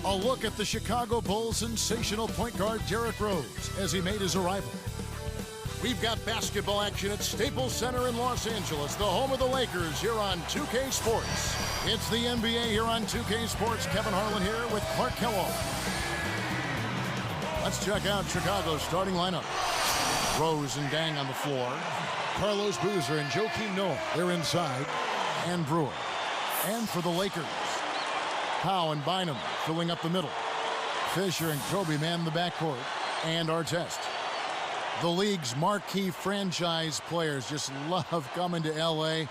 A look at the Chicago Bulls' sensational point guard Derrick Rose as he made his arrival. We've got basketball action at Staples Center in Los Angeles, the home of the Lakers, here on 2K Sports. It's the NBA here on 2K Sports. Kevin Harlan here with Clark Kellogg. Let's check out Chicago's starting lineup. Rose and Dang on the floor. Carlos Boozer and Joakim Noah, they're inside. And Brewer. And for the Lakers, Powell and Bynum filling up the middle. Fisher and Kobe man the backcourt. And Artest. The league's marquee franchise players just love coming to L.A.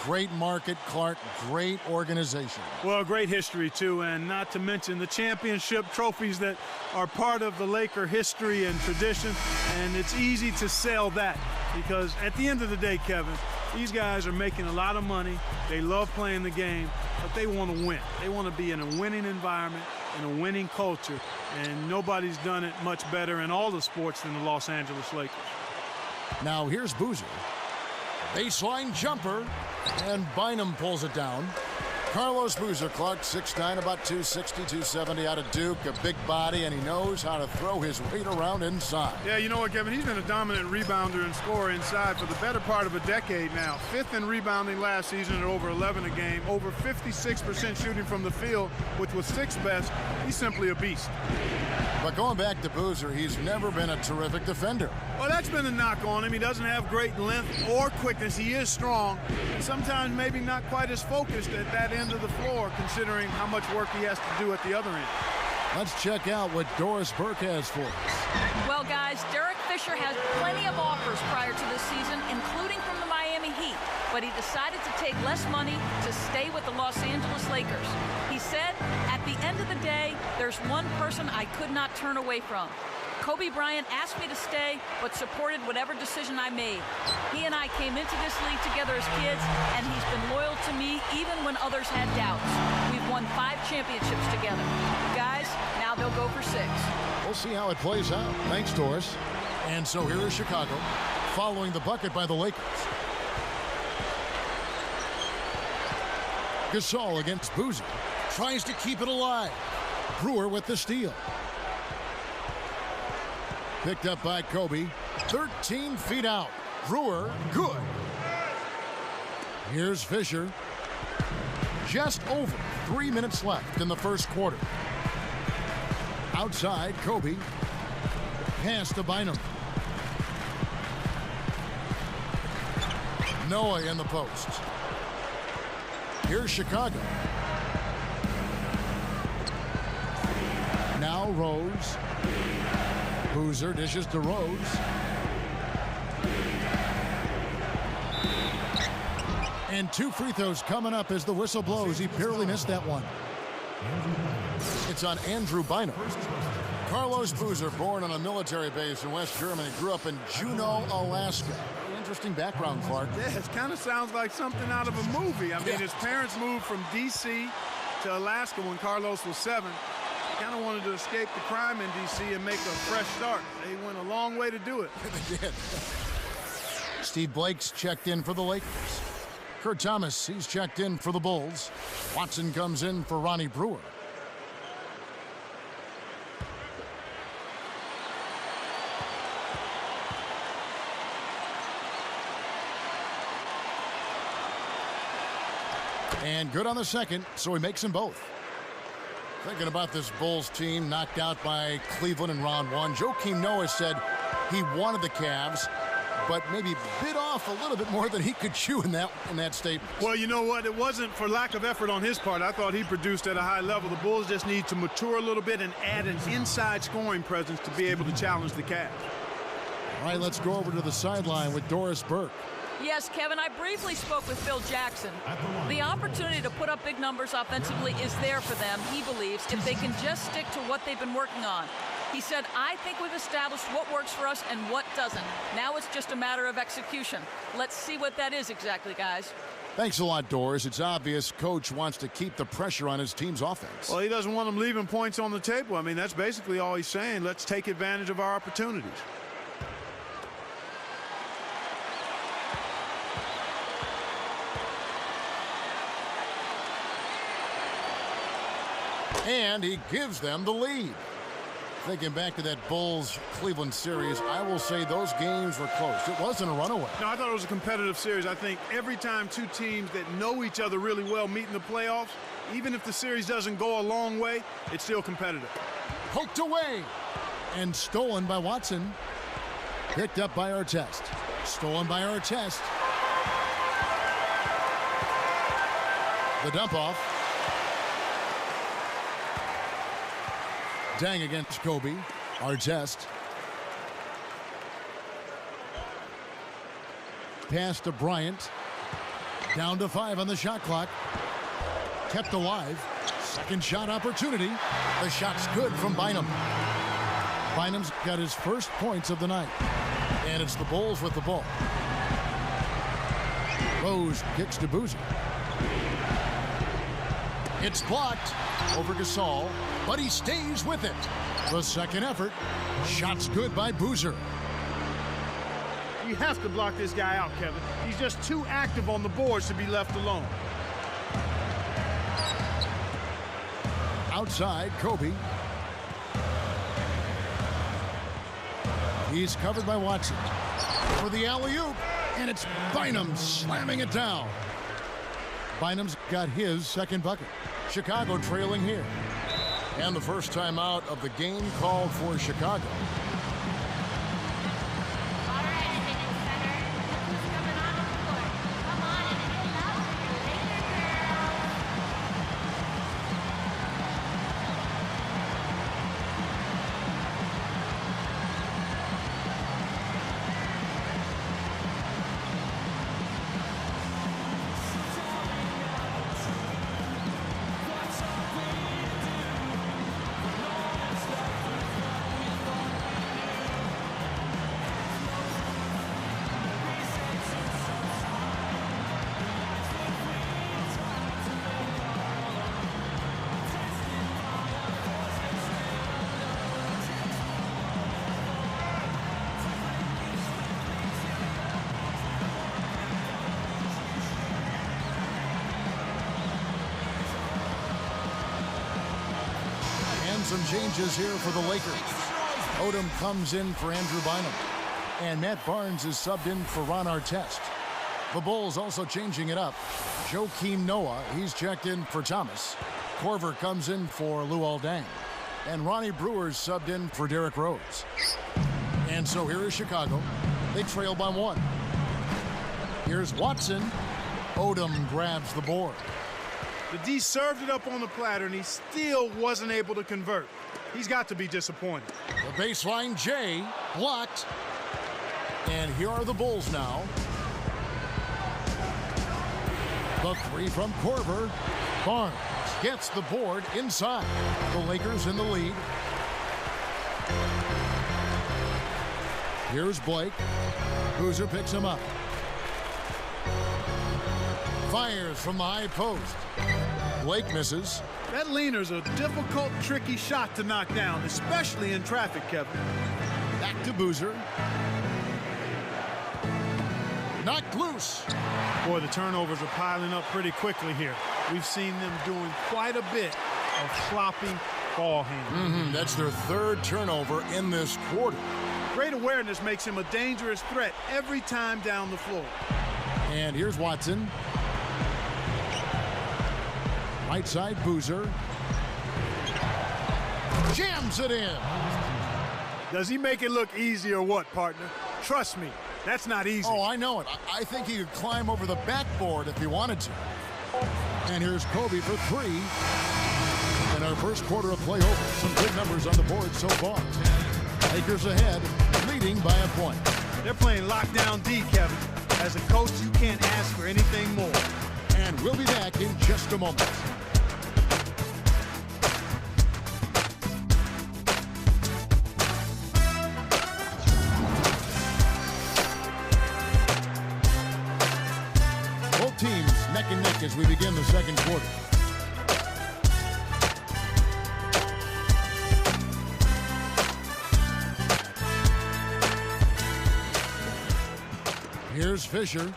Great market, Clark. Great organization. Well, great history, too, and not to mention the championship trophies that are part of the Laker history and tradition, and it's easy to sell that because at the end of the day, Kevin, these guys are making a lot of money. They love playing the game, but they want to win. They want to be in a winning environment, in a winning culture, and nobody's done it much better in all the sports than the Los Angeles Lakers. Now here's Boozer. Baseline jumper, and Bynum pulls it down. Carlos Boozer, Clark, 6'9", about 260, 270 out of Duke, a big body, and he knows how to throw his weight around inside. Yeah, you know what, Kevin? He's been a dominant rebounder and scorer inside for the better part of a decade now. 5th in rebounding last season at over 11 a game, over 56% shooting from the field, which was 6th best. He's simply a beast. But going back to Boozer, he's never been a terrific defender. Well, that's been a knock on him. He doesn't have great length or quickness. He is strong, and sometimes maybe not quite as focused at that end of the floor, considering how much work he has to do at the other end. Let's check out what Doris Burke has for us. Well, guys, Derek Fisher has plenty of offers prior to this season, including from the Miami Heat, but he decided to take less money to stay with the Los Angeles Lakers. He said, at the end of the day, there's one person I could not turn away from. Kobe Bryant asked me to stay, but supported whatever decision I made. He and I came into this league together as kids, and he's been loyal to me even when others had doubts. We've won 5 championships together. Guys, now they'll go for 6. We'll see how it plays out. Thanks, Doris. And so here is Chicago, following the bucket by the Lakers. Gasol against Boozer. Tries to keep it alive. Brewer with the steal. Picked up by Kobe. 13 feet out. Brewer, good. Here's Fisher. Just over 3 minutes left in the first quarter. Outside, Kobe. Pass to Bynum. Noah in the post. Here's Chicago. Now Rose. Boozer dishes to Rose. And 2 free throws coming up as the whistle blows. He barely missed that one. It's on Andrew Bynum. Carlos Boozer, born on a military base in West Germany, grew up in Juneau, Alaska. Interesting background, Clark. Yeah, it kind of sounds like something out of a movie. I mean, his parents moved from D.C. to Alaska when Carlos was 7. Kind of wanted to escape the crime in D.C. and make a fresh start. They went a long way to do it. They did. Steve Blake's checked in for the Lakers. Kurt Thomas, he's checked in for the Bulls. Watson comes in for Ronnie Brewer. And good on the second, so he makes them both. Thinking about this Bulls team knocked out by Cleveland in round 1. Joakim Noah said he wanted the Cavs, but maybe bit off a little bit more than he could chew in that statement. Well, you know what? It wasn't for lack of effort on his part. I thought he produced at a high level. The Bulls just need to mature a little bit and add an inside scoring presence to be able to challenge the Cavs. All right, let's go over to the sideline with Doris Burke. Yes, Kevin, I briefly spoke with Phil Jackson. The opportunity to put up big numbers offensively is there for them, he believes, if they can just stick to what they've been working on. He said, I think we've established what works for us and what doesn't. Now it's just a matter of execution. Let's see what that is exactly, guys. Thanks a lot, Doris. It's obvious Coach wants to keep the pressure on his team's offense. Well, he doesn't want them leaving points on the table. I mean, that's basically all he's saying. Let's take advantage of our opportunities. And he gives them the lead. Thinking back to that Bulls-Cleveland series, I will say those games were close. It wasn't a runaway. No, I thought it was a competitive series. I think every time two teams that know each other really well meet in the playoffs, even if the series doesn't go a long way, it's still competitive. Poked away and stolen by Watson. Picked up by Artest. Stolen by Artest. The dump off. Dang against Kobe. Artest. Pass to Bryant. Down to 5 on the shot clock. Kept alive. Second shot opportunity. The shot's good from Bynum. Bynum's got his first points of the night. And it's the Bulls with the ball. Rose kicks to Boozer. It's blocked over Gasol, but he stays with it. The second effort. Shot's good by Boozer. You have to block this guy out, Kevin. He's just too active on the boards to be left alone. Outside, Kobe. He's covered by Watson. For the alley-oop, and it's Bynum slamming it down. Bynum's got his second bucket. Chicago trailing here. And the first time out of the game called for Chicago. Some changes here for the Lakers. Odom comes in for Andrew Bynum. And Matt Barnes is subbed in for Ron Artest. The Bulls also changing it up. Joakim Noah, he's checked in for Thomas. Korver comes in for Luol Deng. And Ronnie Brewer's subbed in for Derrick Rose. And so here is Chicago. They trail by 1. Here's Watson. Odom grabs the board. The D served it up on the platter, and he still wasn't able to convert. He's got to be disappointed. The baseline J blocked. And here are the Bulls now. The 3 from Korver. Barnes gets the board inside. The Lakers in the lead. Here's Blake. Boozer picks him up. Fires from the high post. Blake misses. That leaner's a difficult, tricky shot to knock down, especially in traffic, Kevin. Back to Boozer. Knocked loose. Boy, the turnovers are piling up pretty quickly here. We've seen them doing quite a bit of sloppy ball handling. That's their third turnover in this quarter. Great awareness makes him a dangerous threat every time down the floor. And here's Watson. Right side, Boozer. Jams it in. Does he make it look easy or what, partner? Trust me, that's not easy. Oh, I know it. I think he could climb over the backboard if he wanted to. And here's Kobe for 3. In our first quarter of play over, some good numbers on the board so far. Lakers ahead, leading by a point. They're playing lockdown D, Kevin. As a coach, you can't ask for anything more. And we'll be back in just a moment. Both teams neck and neck as we begin the second quarter. Here's Fisher.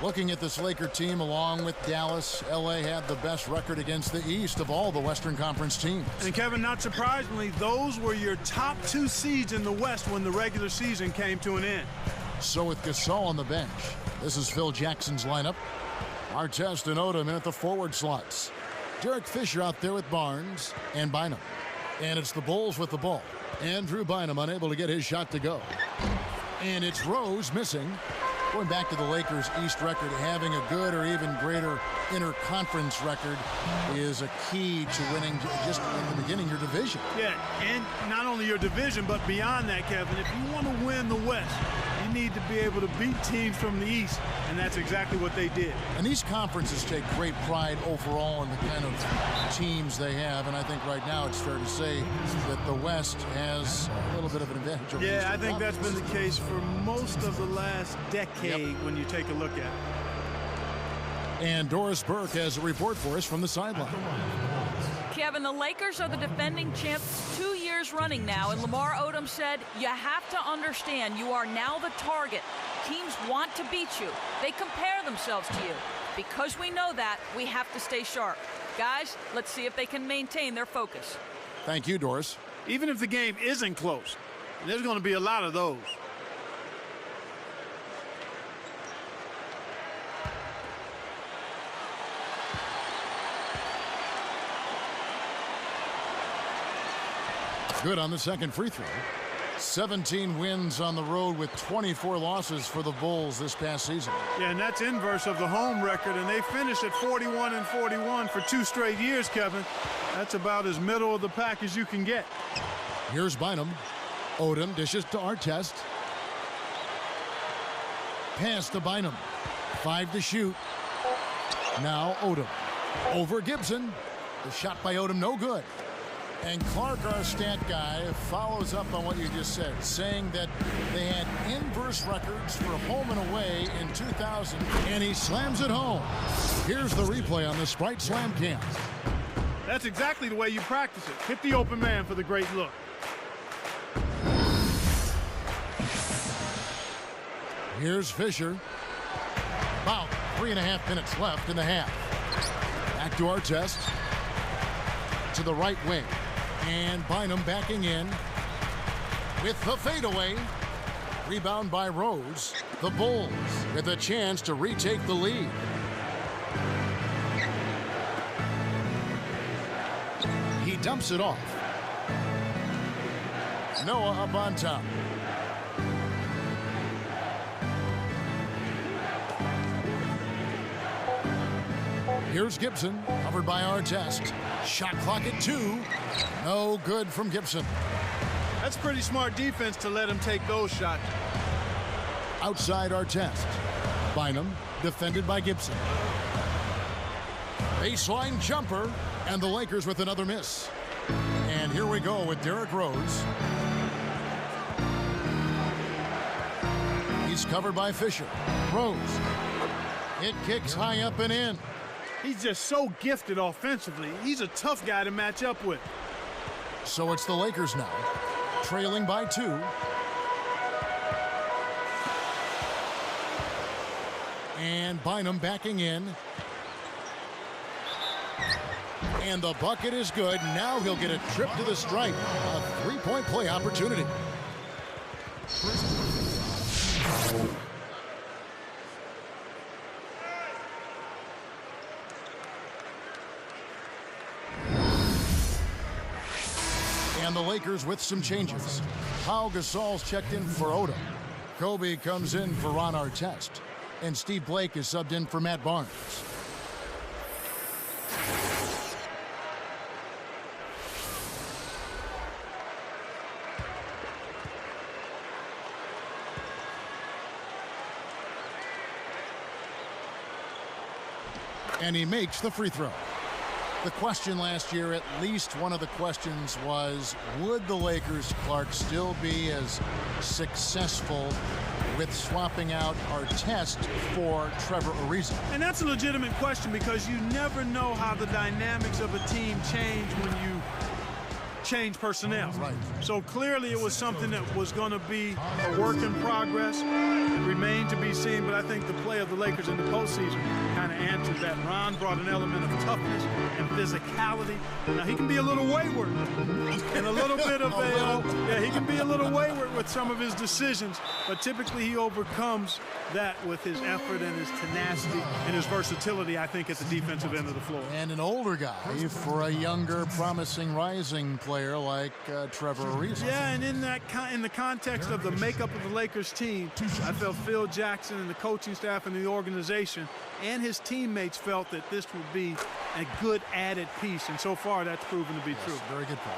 Looking at this Laker team, along with Dallas, LA had the best record against the East of all the Western Conference teams. And Kevin, not surprisingly, those were your top 2 seeds in the West when the regular season came to an end. So with Gasol on the bench, this is Phil Jackson's lineup. Artest and Odom in at the forward slots. Derek Fisher out there with Barnes and Bynum. And it's the Bulls with the ball. Andrew Bynum unable to get his shot to go. And it's Rose missing. Going back to the Lakers' East record, having a good or even greater interconference record is a key to winning just in the beginning your division. Yeah, and not only your division, but beyond that, Kevin, if you want to win the West, you need to be able to beat teams from the East, and that's exactly what they did. And these conferences take great pride overall in the kind of teams they have, and I think right now it's fair to say that the West has a little bit of an advantage over Yeah, I think that's been the case for most of the last decade when you take a look at it. And Doris Burke has a report for us from the sideline. Kevin, the Lakers are the defending champs 2 years running now, and Lamar Odom said, you have to understand you are now the target. Teams want to beat you. They compare themselves to you. Because we know that, we have to stay sharp. Guys, let's see if they can maintain their focus. Thank you, Doris. Even if the game isn't close, there's going to be a lot of those. Good on the second free throw. 17 wins on the road with 24 losses for the Bulls this past season. Yeah, and that's inverse of the home record, and they finished at 41-41 for 2 straight years, Kevin. That's about as middle of the pack as you can get. Here's Bynum. Odom dishes to Artest. Pass to Bynum. 5 to shoot. Now Odom. Over Gibson. The shot by Odom no good. And Clark, our stat guy, follows up on what you just said, saying that they had inverse records for home and away in 2000, and he slams it home. Here's the replay on the Sprite Slam Cam. That's exactly the way you practice it. Hit the open man for the great look. Here's Fisher. About 3.5 minutes left in the half. Back to Artest. To the right wing. And Bynum backing in with the fadeaway. Rebound by Rose. The Bulls with a chance to retake the lead. He dumps it off. Noah up on top. Here's Gibson, covered by Artest. Shot clock at 2. No good from Gibson. That's pretty smart defense to let him take those shots. Outside Artest. Bynum, defended by Gibson. Baseline jumper, and the Lakers with another miss. And here we go with Derrick Rose. He's covered by Fisher. Rose. It kicks high up and in. He's just so gifted offensively. He's a tough guy to match up with. So it's the Lakers now, trailing by 2. And Bynum backing in. And the bucket is good. Now he'll get a trip to the stripe. A 3-point play opportunity. And the Lakers with some changes. Pau Gasol's checked in for Odom. Kobe comes in for Ron Artest. And Steve Blake is subbed in for Matt Barnes. And he makes the free throw. The question last year, at least one of the questions was, would the Lakers, Clark, still be as successful with swapping out Artest for Trevor Ariza? And that's a legitimate question because you never know how the dynamics of a team change when you change personnel. Right. So clearly it was something that was going to be a work in progress. It remained to be seen, but I think the play of the Lakers in the postseason kind of answered that. Ron brought an element of toughness and physicality. Now, he can be a little wayward and a little bit of he can be a little wayward with some of his decisions, but typically he overcomes that with his effort and his tenacity and his versatility, I think, at the defensive end of the floor. And an older guy for a younger, promising, rising player like Trevor Ariza. Yeah, and in the context of the makeup of the Lakers team, I felt Phil Jackson and the coaching staff and the organization and his teammates felt that this would be a good added piece, and so far that's proven to be true. Very good point.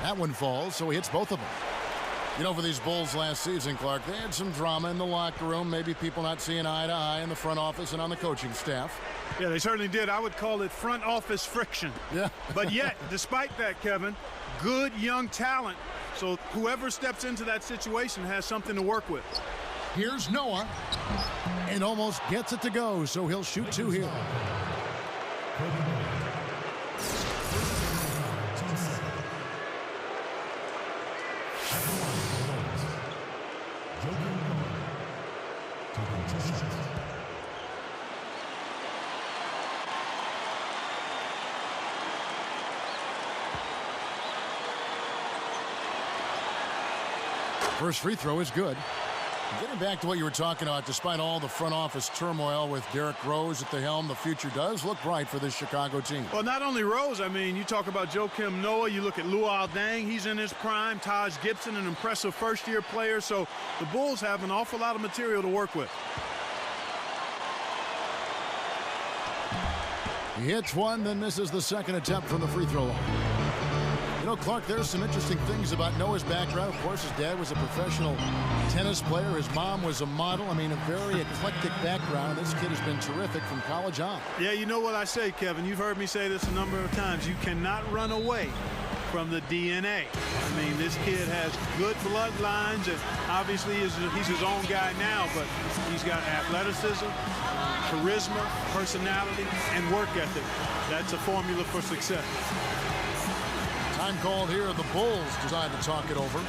That one falls, so he hits both of them. You know, for these Bulls last season, Clark, they had some drama in the locker room, maybe people not seeing eye to eye in the front office and on the coaching staff. Yeah, they certainly did. I would call it front office friction. Yeah. But yet, despite that, Kevin, good young talent. So whoever steps into that situation has something to work with. Here's Noah, and almost gets it to go, so he'll shoot two here. First free throw is good. Getting back to what you were talking about, despite all the front office turmoil with Derrick Rose at the helm, the future does look bright for this Chicago team. Well, not only Rose, I mean, you talk about Joakim Noah, you look at Luol Deng, he's in his prime, Taj Gibson, an impressive first-year player, so the Bulls have an awful lot of material to work with. He hits one, then misses the second attempt from the free throw line. You know, Clark, there's some interesting things about Noah's background. Of course, his dad was a professional tennis player. His mom was a model. I mean, a very eclectic background. This kid has been terrific from college on. Yeah, you know what I say, Kevin. You've heard me say this a number of times. You cannot run away from the DNA. I mean, this kid has good bloodlines, and obviously he's his own guy now, but he's got athleticism, charisma, personality, and work ethic. That's a formula for success. Time called here. The Bulls decide to talk it over.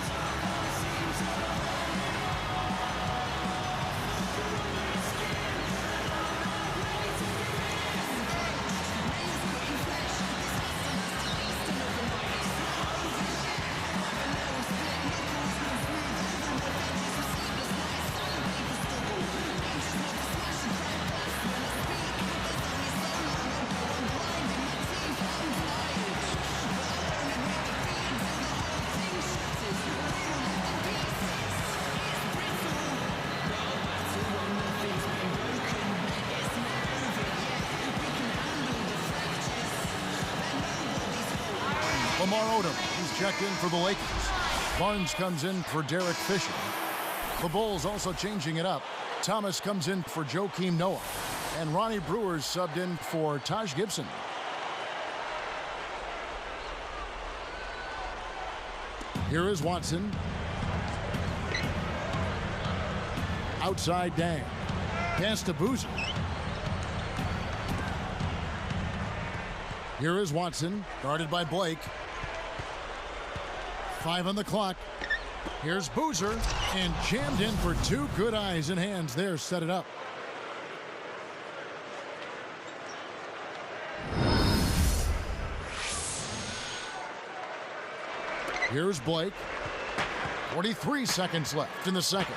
Lamar Odom, he's checked in for the Lakers. Barnes comes in for Derek Fisher. The Bulls also changing it up. Thomas comes in for Joakim Noah. And Ronnie Brewer's subbed in for Taj Gibson. Here is Watson. Outside Dang. Pass to Boozer. Here is Watson, guarded by Blake. 5 on the clock. Here's Boozer, and jammed in for two. Good eyes and hands there, set it up. Here's Blake. 43 seconds left in the second.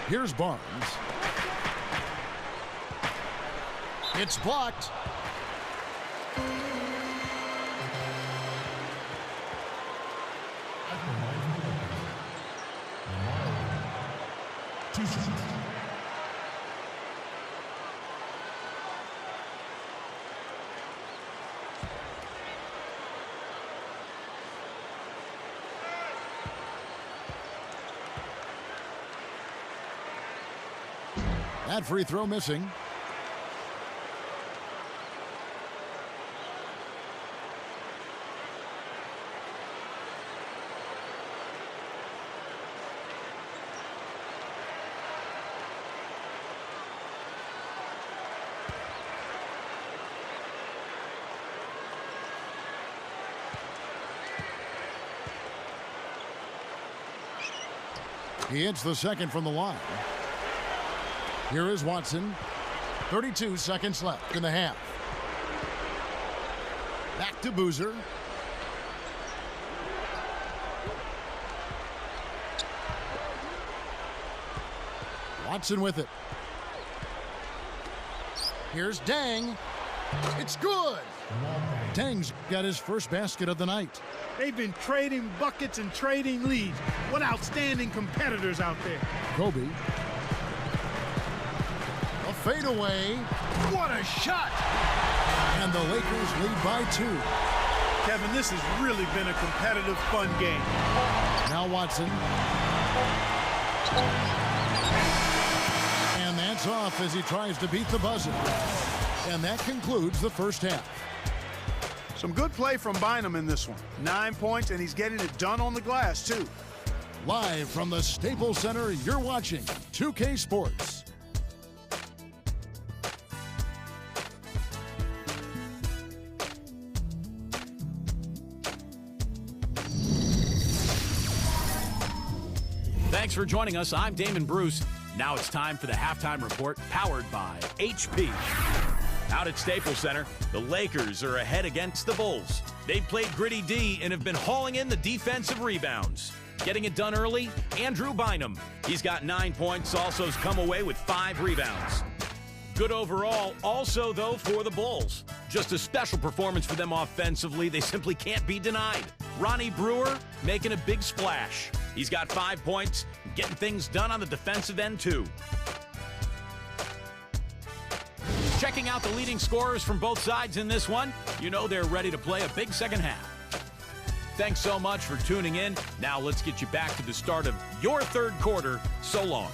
Here's Barnes. It's blocked. That free throw missing. He hits the second from the line. Here is Watson. 32 seconds left in the half. Back to Boozer. Watson with it. Here's Dang. It's good. Dang's got his first basket of the night. They've been trading buckets and trading leads. What outstanding competitors out there. Kobe. A fadeaway. What a shot! And the Lakers lead by 2. Kevin, this has really been a competitive, fun game. Now Watson. And that's off as he tries to beat the buzzer. And that concludes the first half. Some good play from Bynum in this one. 9 points, and he's getting it done on the glass, too. Live from the Staples Center, you're watching 2K Sports. Thanks for joining us. I'm Damon Bruce. Now it's time for the halftime report powered by HP. Out at Staples Center, the Lakers are ahead against the Bulls. They've played gritty D and have been hauling in the defensive rebounds. Getting it done early, Andrew Bynum. He's got 9 points, also has come away with 5 rebounds. Good overall, also, though, for the Bulls. Just a special performance for them offensively. They simply can't be denied. Ronnie Brewer making a big splash. He's got 5 points, getting things done on the defensive end, too. Checking out the leading scorers from both sides in this one, you know they're ready to play a big second half. Thanks so much for tuning in. Now let's get you back to the start of your third quarter. So long.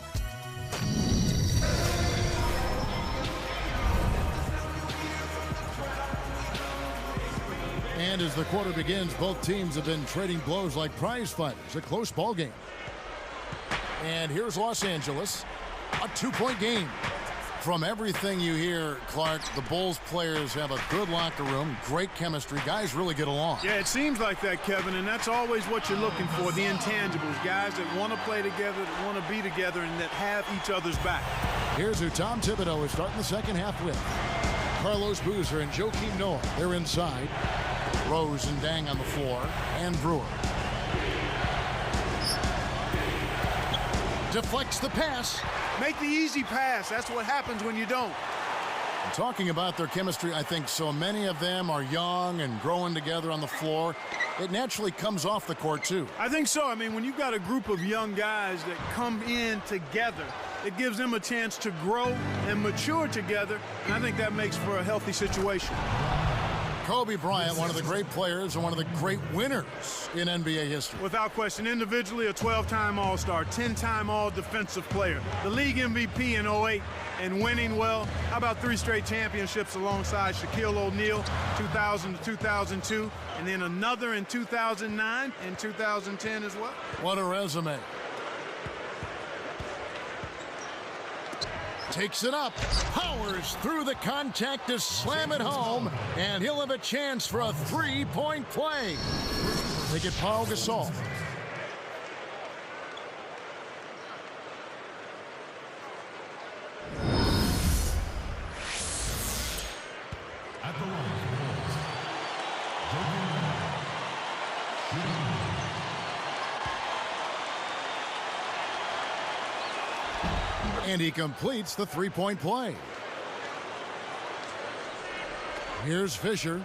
And as the quarter begins, both teams have been trading blows like prize fighters. A close ball game. And here's Los Angeles, a 2-point game. From everything you hear, Clark, the Bulls players have a good locker room, great chemistry. Guys really get along. Yeah, it seems like that, Kevin, and that's always what you're looking for, the intangibles. Guys that want to play together, that want to be together, and that have each other's back. Here's who Tom Thibodeau is starting the second half with. Carlos Boozer and Joakim Noah. They're inside. Rose and Dang on the floor. And Brewer. Deflects the pass. Make the easy pass. That's what happens when you don't. And talking about their chemistry, I think so many of them are young and growing together on the floor. It naturally comes off the court, too. I think so. I mean, when you've got a group of young guys that come in together, it gives them a chance to grow and mature together, and I think that makes for a healthy situation. Kobe Bryant, one of the great players and one of the great winners in NBA history. Without question, individually a 12-time All-Star, 10-time All-Defensive Player, the league MVP in 08, and winning well. How about 3 straight championships alongside Shaquille O'Neal, 2000 to 2002, and then another in 2009 and 2010 as well. What a resume. Takes it up, powers through the contact to slam it home, and he'll have a chance for a 3-point play. They get Paul Gasol. At the line, and he completes the 3-point play. Here's Fisher.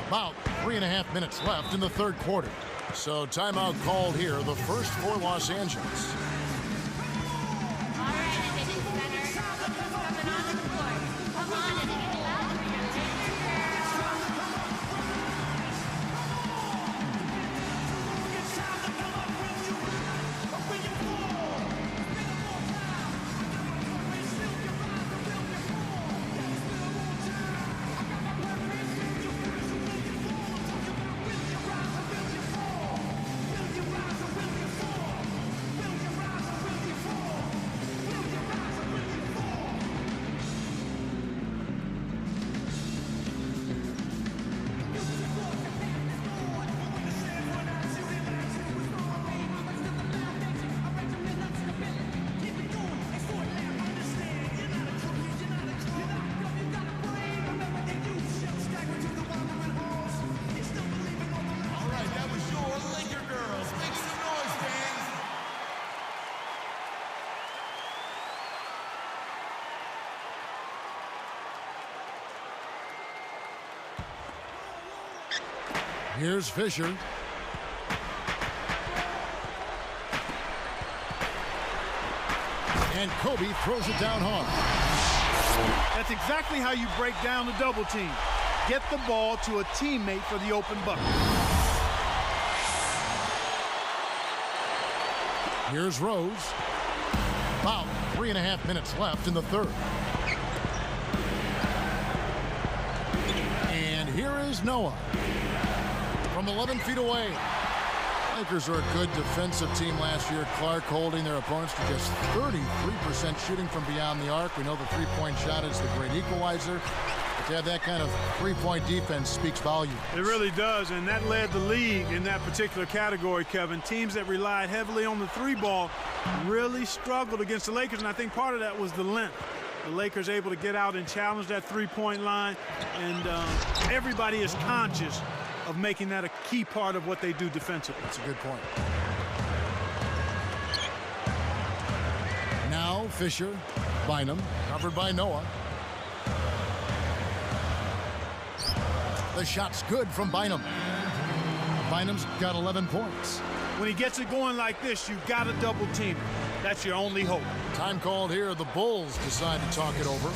About 3.5 minutes left in the third quarter. So timeout called here, the first for Los Angeles. Here's Fisher. And Kobe throws it down hard. That's exactly how you break down the double team. Get the ball to a teammate for the open bucket. Here's Rose. About 3.5 minutes left in the third. And here is Noah from 11 feet away. Lakers are a good defensive team last year. Clark holding their opponents to just 33% shooting from beyond the arc. We know the three-point shot is the great equalizer. But to have that kind of three-point defense speaks volumes. It really does, and that led the league in that particular category, Kevin. Teams that relied heavily on the three ball really struggled against the Lakers, and I think part of that was the length. The Lakers able to get out and challenge that three-point line, and everybody is conscious of making that a key part of what they do defensively. That's a good point. Now Fisher, Bynum, covered by Noah. The shot's good from Bynum. Bynum's got 11 points. When he gets it going like this, you've got to double team him. That's your only hope. Time called here. The Bulls decide to talk it over.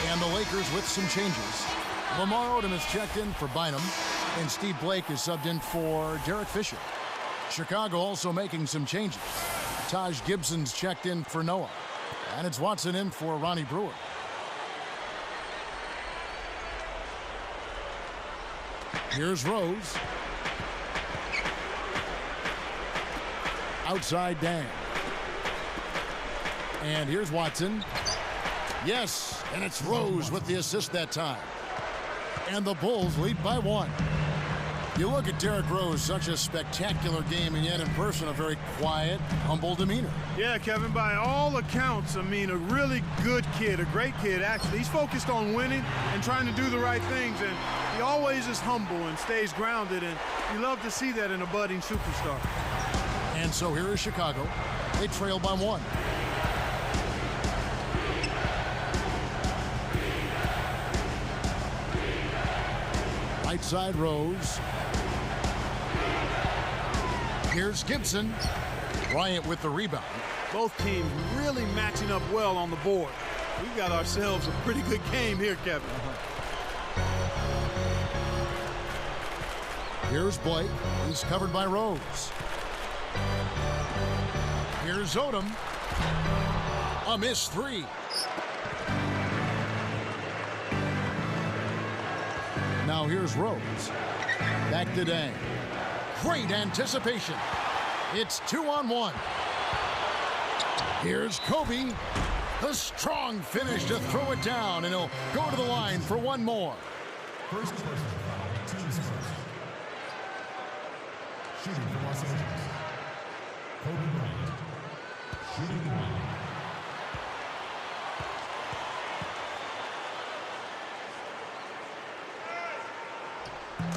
And the Lakers with some changes. Lamar Odom is checked in for Bynum, and Steve Blake is subbed in for Derek Fisher. Chicago also making some changes. Taj Gibson's checked in for Noah, and it's Watson in for Ronnie Brewer. Here's Rose. Outside Dang. And here's Watson. Yes, and it's Rose with the assist that time. And the Bulls lead by 1. You look at Derrick Rose, such a spectacular game, and yet in person a very quiet, humble demeanor. Yeah, Kevin, by all accounts, I mean, a really good kid, a great kid, actually. He's focused on winning and trying to do the right things, and he always is humble and stays grounded, and you love to see that in a budding superstar. And so here is Chicago. They trail by 1. Right side Rose. Here's Gibson. Bryant with the rebound. Both teams really matching up well on the board. We've got ourselves a pretty good game here, Kevin. Here's Blake. He's covered by Rose. Here's Odom. A missed 3. Now here's Rose. Back to Dang. Great anticipation. It's 2-on-1. Here's Kobe. The strong finish to throw it down, and he'll go to the line for one more. First person, team's first. Shooting for Los Angeles, Kobe Bryant. Shooting 1.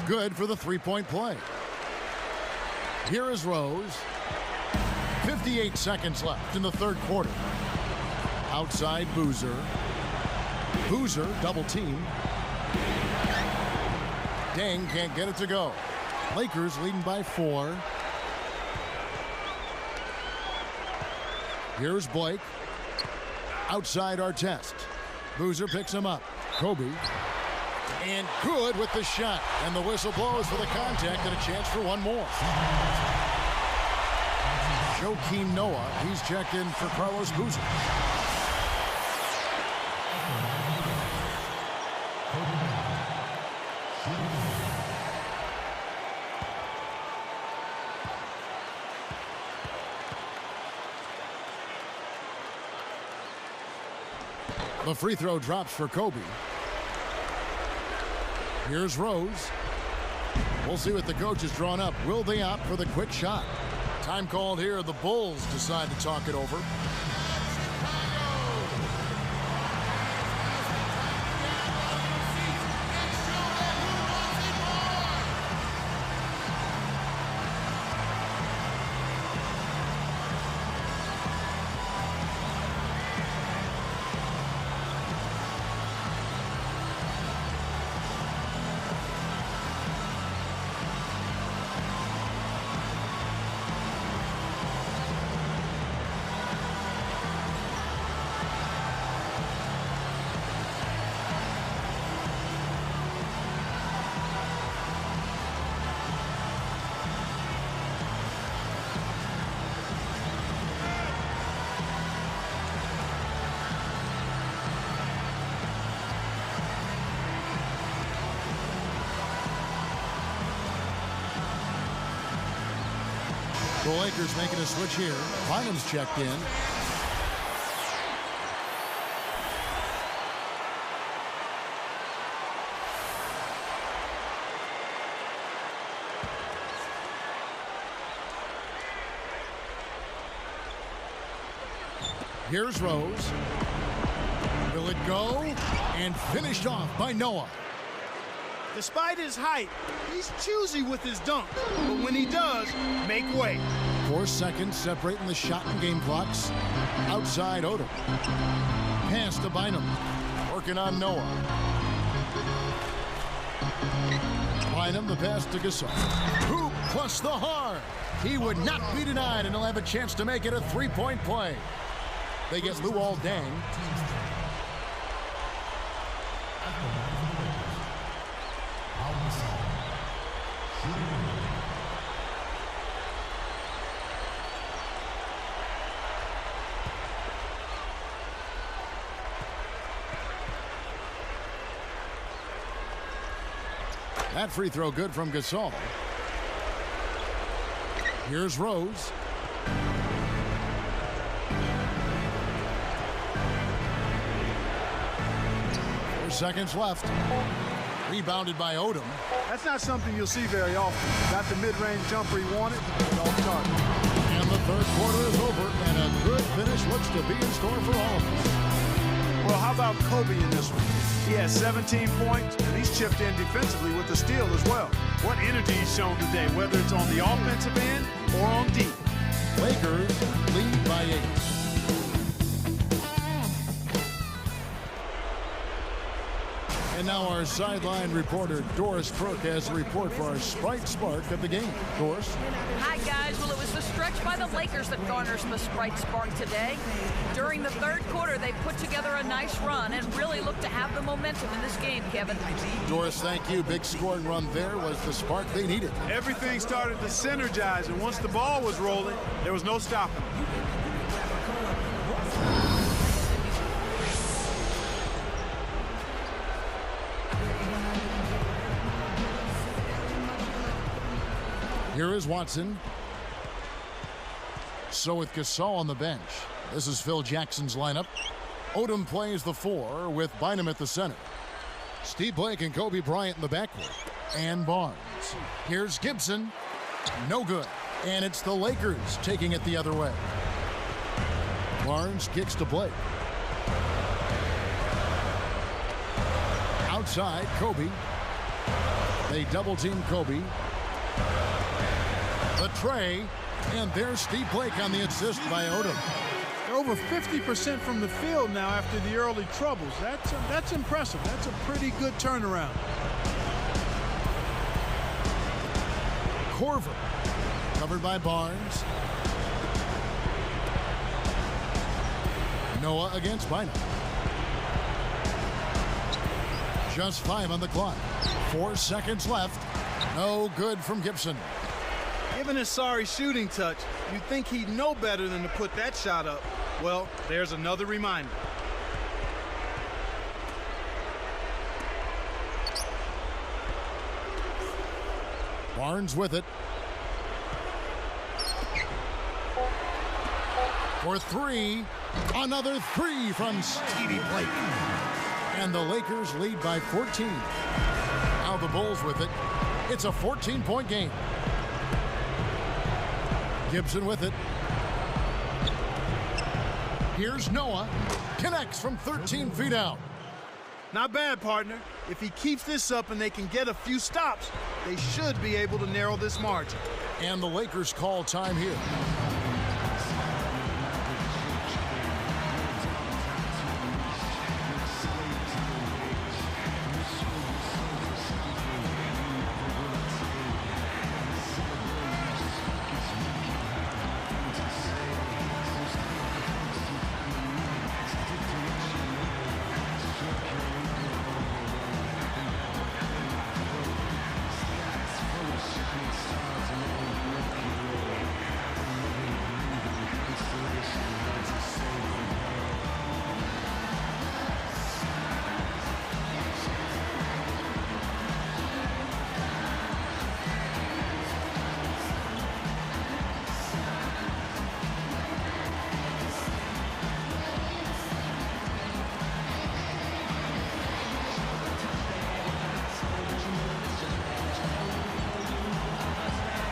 Good for the three-point play. Here is Rose. 58 seconds left in the third quarter. Outside Boozer. Boozer double team. Dang can't get it to go. Lakers leading by 4. Here's Blake. Outside Artest. Boozer picks him up. Kobe. And good with the shot. And the whistle blows for the contact and a chance for one more. Joakim Noah, he's checked in for Carlos Boozer. The free throw drops for Kobe. Here's Rose. We'll see what the coach has drawn up. Will they opt for the quick shot? Time called here. The Bulls decide to talk it over. The Lakers making a switch here. Bynum's checked in. Here's Rose. Will it go? And finished off by Noah. Despite his height, he's choosy with his dunk. But when he does, make way. 4 seconds separating the shot and game clocks. Outside Odom. Pass to Bynum. Working on Noah. Bynum, the pass to Gasol. Hoop plus the hard. He would not be denied, and he'll have a chance to make it a three-point play. They get Luol Deng. That free throw good from Gasol. Here's Rose. 4 seconds left. Rebounded by Odom. That's not something you'll see very often. Got the mid-range jumper he wanted, and off target. And the third quarter is over, and a good finish looks to be in store for all of us. Well, how about Kobe in this one? He has 17 points, and he's chipped in defensively with the steal as well. What energy he's shown today, whether it's on the offensive end or on deep. Lakers lead by 8. And now our sideline reporter, Doris Burke, has a report for our Sprite Spark of the game. Doris? Hi, guys. Well, it was the stretch by the Lakers that garners the Sprite Spark today. During the third quarter, they put together a nice run and really looked to have the momentum in this game, Kevin. Doris, thank you. Big scoring run there was the spark they needed. Everything started to synergize, and once the ball was rolling, there was no stopping. Here is Watson. So with Gasol on the bench, this is Phil Jackson's lineup. Odom plays the 4 with Bynum at the center. Steve Blake and Kobe Bryant in the backcourt. And Barnes. Here's Gibson. No good. And it's the Lakers taking it the other way. Barnes kicks to Blake. Outside, Kobe. They double team Kobe. The tray, and there's Steve Blake on the assist by Odom. They're over 50% from the field now after the early troubles. That's impressive. That's a pretty good turnaround. Korver, covered by Barnes. Noah against Bynum. Just 5 on the clock. 4 seconds left. No good from Gibson. Given his sorry shooting touch, you'd think he'd know better than to put that shot up. Well, there's another reminder. Barnes with it. For three. Another three from Stevie Blake. And the Lakers lead by 14. Now the Bulls with it. It's a 14-point game. Gibson with it. Here's Noah. Connects from 13 feet out. Not bad, partner. If he keeps this up and they can get a few stops, they should be able to narrow this margin. And the Lakers call time here.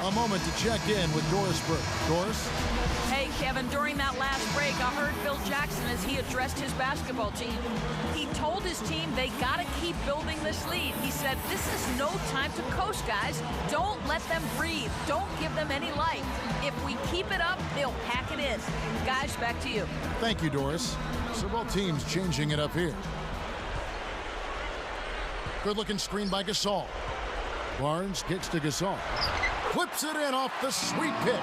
A moment to check in with Doris Burke. Doris? Hey, Kevin, during that last break, I heard Phil Jackson as he addressed his basketball team. He told his team they got to keep building this lead. He said, this is no time to coast, guys. Don't let them breathe. Don't give them any life. If we keep it up, they'll pack it in. Guys, back to you. Thank you, Doris. So both teams changing it up here. Good-looking screen by Gasol. Barnes kicks to Gasol. Flips it in off the sweet pick.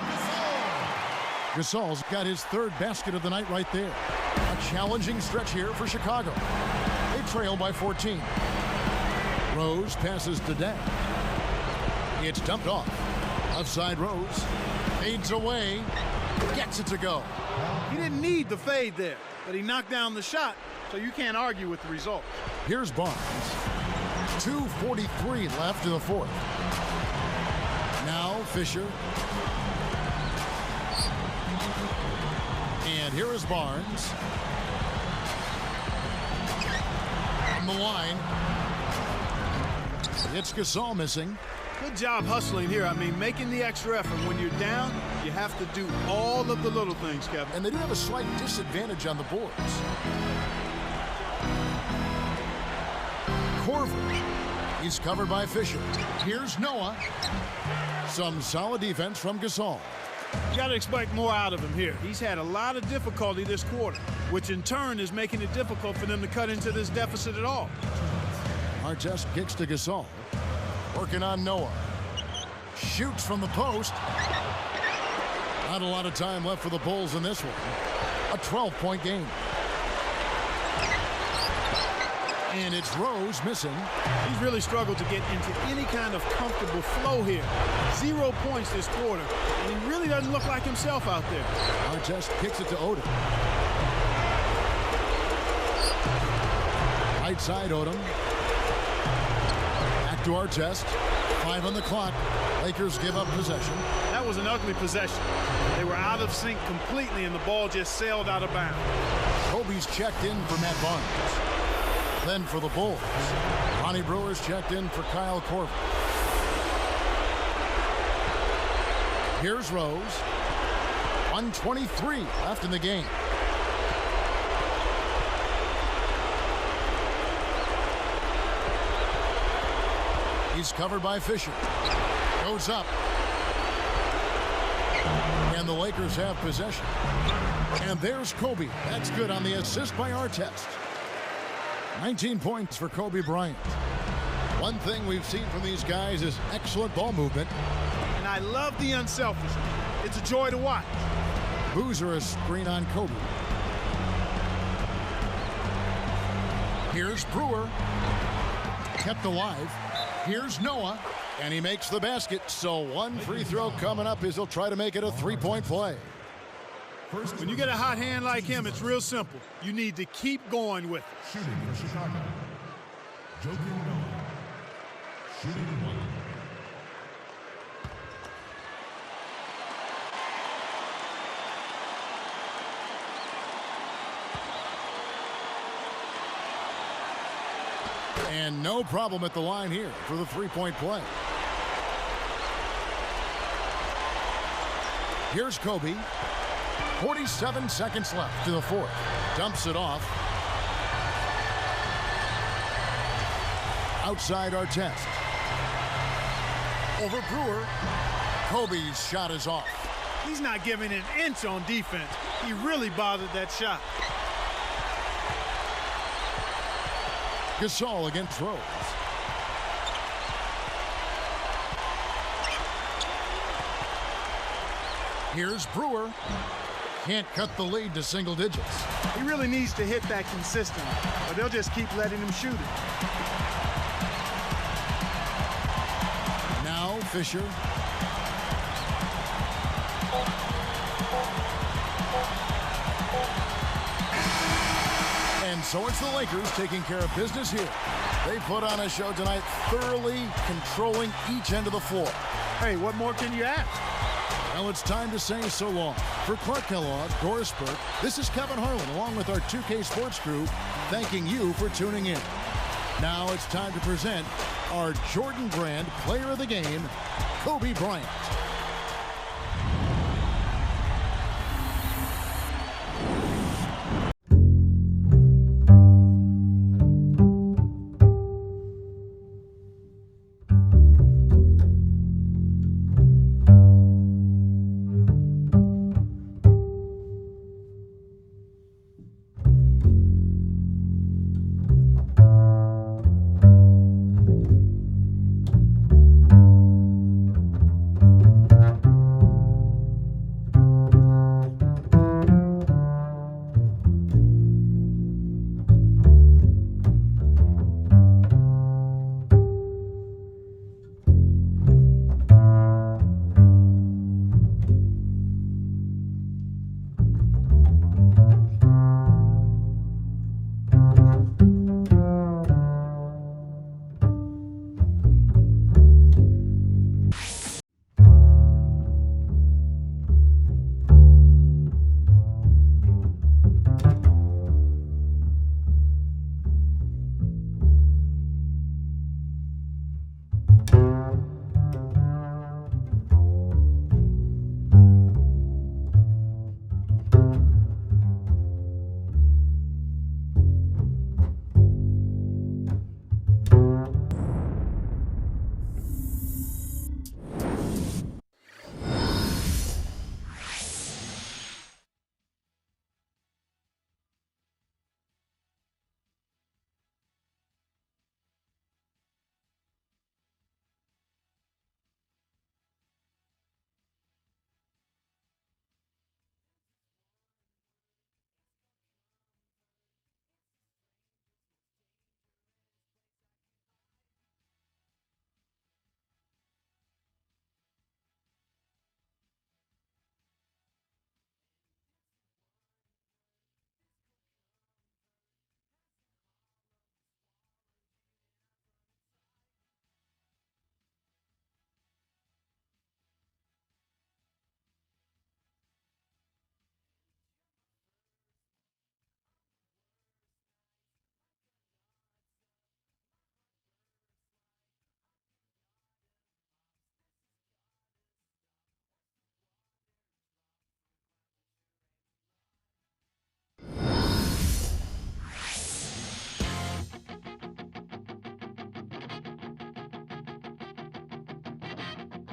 Gasol's got his third basket of the night right there. A challenging stretch here for Chicago. They trail by 14. Rose passes to Deng. It's dumped off. Outside Rose. Fades away. Gets it to go. He didn't need the fade there, but he knocked down the shot, so you can't argue with the result. Here's Barnes. 2:43 left in the fourth. Now Fisher. And here is Barnes. On the line. It's Gasol missing. Good job hustling here. I mean, making the extra effort. When you're down, you have to do all of the little things, Kevin. And they do have a slight disadvantage on the boards. Korver. He's covered by Fisher. Here's Noah. Some solid defense from Gasol. You got to expect more out of him here. He's had a lot of difficulty this quarter, which in turn is making it difficult for them to cut into this deficit at all. Artest kicks to Gasol. Working on Noah. Shoots from the post. Not a lot of time left for the Bulls in this one. A 12-point game. And it's Rose missing. He's really struggled to get into any kind of comfortable flow here. 0 points this quarter, and he really doesn't look like himself out there. Artest kicks it to Odom. Right side Odom. Back to Artest. 5 on the clock. Lakers give up possession. That was an ugly possession. They were out of sync completely, and the ball just sailed out of bounds. Kobe's checked in for Matt Barnes. Then for the Bulls, Ronnie Brewer's checked in for Kyle Korver. Here's Rose. 1:23 left in the game. He's covered by Fisher. Goes up. And the Lakers have possession. And there's Kobe. That's good on the assist by Artest. 19 points for Kobe Bryant. One thing we've seen from these guys is excellent ball movement. And I love the unselfishness. It's a joy to watch. Boozer a screen on Kobe. Here's Brewer. Kept alive. Here's Noah. And he makes the basket. So one free throw coming up as he'll try to make it a three-point play. When you get a hot hand like him, it's real simple. You need to keep going with it. Shooting for Chicago. Joakim Noah. Shooting 1. And no problem at the line here for the three-point play. Here's Kobe. 47 seconds left to the fourth. Dumps it off. Outside Artest. Over Brewer. Kobe's shot is off. He's not giving an inch on defense. He really bothered that shot. Gasol against Rose. Here's Brewer. Can't cut the lead to single digits. He really needs to hit that consistently, or they'll just keep letting him shoot it. Now Fisher. And so it's the Lakers taking care of business here. They put on a show tonight, thoroughly controlling each end of the floor. Hey, what more can you ask? Well, it's time to say so long. For Clark Kellogg, Doris Burke, this is Kevin Harlan, along with our 2K Sports crew, thanking you for tuning in. Now it's time to present our Jordan Brand Player of the Game, Kobe Bryant.